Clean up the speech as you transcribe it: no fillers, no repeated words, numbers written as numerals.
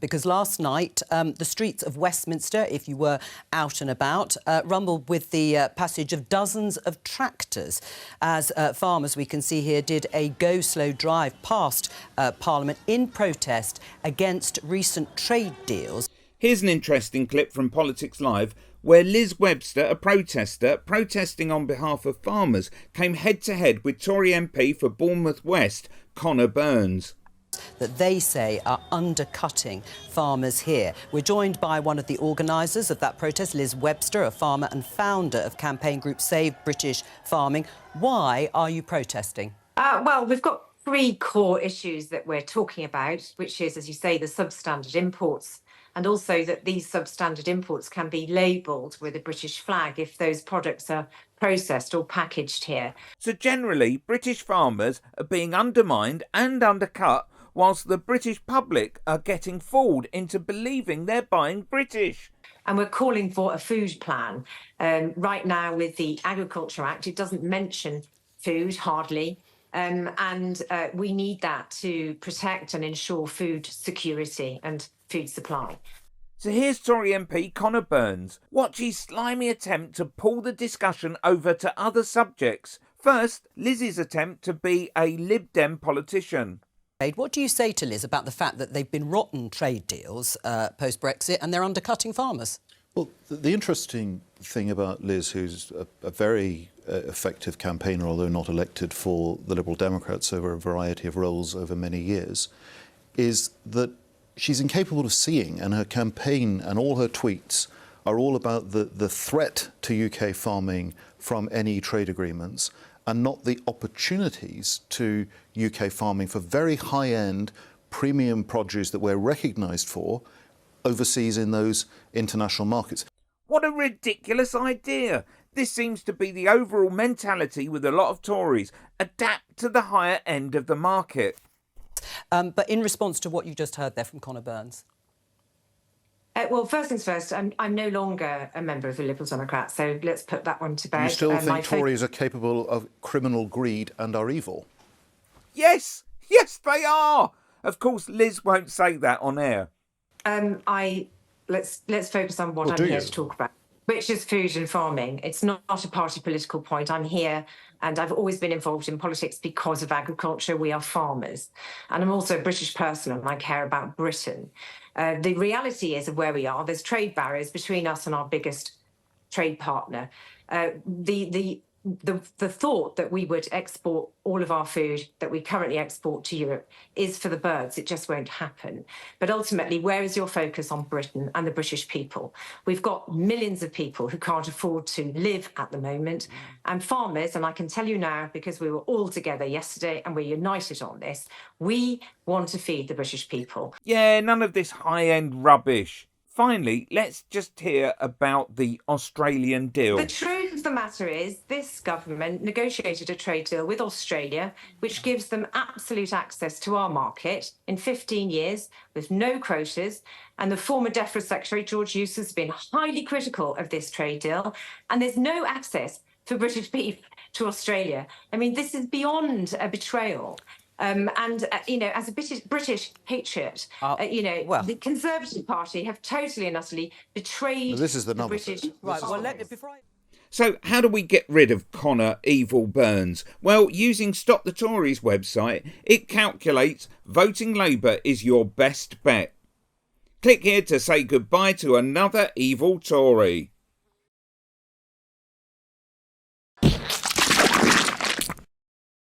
because last night the streets of Westminster, if you were out and about, rumbled with the passage of dozens of tractors as farmers, we can see here, did a go-slow drive past Parliament in protest against recent trade deals. Here's an interesting clip from Politics Live where Liz Webster, a protester protesting on behalf of farmers, came head-to-head with Tory MP for Bournemouth West, Conor Burns. That they say are undercutting farmers here. We're joined by one of the organisers of that protest, Liz Webster, a farmer and founder of campaign group Save British Farming. Why are you protesting? Well, we've got three core issues that we're talking about, which is, as you say, the substandard imports, and also that these substandard imports can be labelled with a British flag if those products are processed or packaged here. So generally, British farmers are being undermined and undercut, whilst the British public are getting fooled into believing they're buying British. And we're calling for a food plan. Right now, with the Agriculture Act, it doesn't mention food, hardly. And we need that to protect and ensure food security and food supply. So here's Tory MP Conor Burns. Watch his slimy attempt to pull the discussion over to other subjects. First, Liz's attempt to be a Lib Dem politician. What do you say to Liz about the fact that they've been rotten trade deals post-Brexit and they're undercutting farmers? Well, the interesting thing about Liz, who's a very effective campaigner, although not elected for the Liberal Democrats over a variety of roles over many years, is that she's incapable of seeing, and her campaign and all her tweets are all about the threat to UK farming from any trade agreements and not the opportunities to UK farming for very high-end premium produce that we're recognised for overseas in those international markets. What a ridiculous idea! This seems to be the overall mentality with a lot of Tories. Adapt to the higher end of the market. But in response to what you just heard there from Conor Burns. Well, first things first, I'm no longer a member of the Liberal Democrats, so let's put that one to bed. You still think Tories are capable of criminal greed and are evil? Yes, they are. Of course, Liz won't say that on air. Let's focus on what I'm here to talk about, which is food and farming. It's not a party political point. I'm here and I've always been involved in politics because of agriculture. We are farmers. And I'm also a British person and I care about Britain. The reality is of where we are. There's trade barriers between us and our biggest trade partner. The thought that we would export all of our food that we currently export to Europe is for the birds. It just won't happen. But ultimately, where is your focus on Britain and the British people? We've got millions of people who can't afford to live at the moment. And farmers, and I can tell you now, because we were all together yesterday and we're united on this, we want to feed the British people. Yeah, none of this high-end rubbish. Finally, let's just hear about the Australian deal. The truth of the matter is this government negotiated a trade deal with Australia, which gives them absolute access to our market in 15 years with no quotas. And the former DEFRA Secretary, George Eustace, has been highly critical of this trade deal. And there's no access for British beef to Australia. I mean, this is beyond a betrayal. As a British patriot, the Conservative Party have totally and utterly betrayed the British. Right, So how do we get rid of Conor Evil Burns? Well, using Stop the Tories website, it calculates voting Labour is your best bet. Click here to say goodbye to another evil Tory.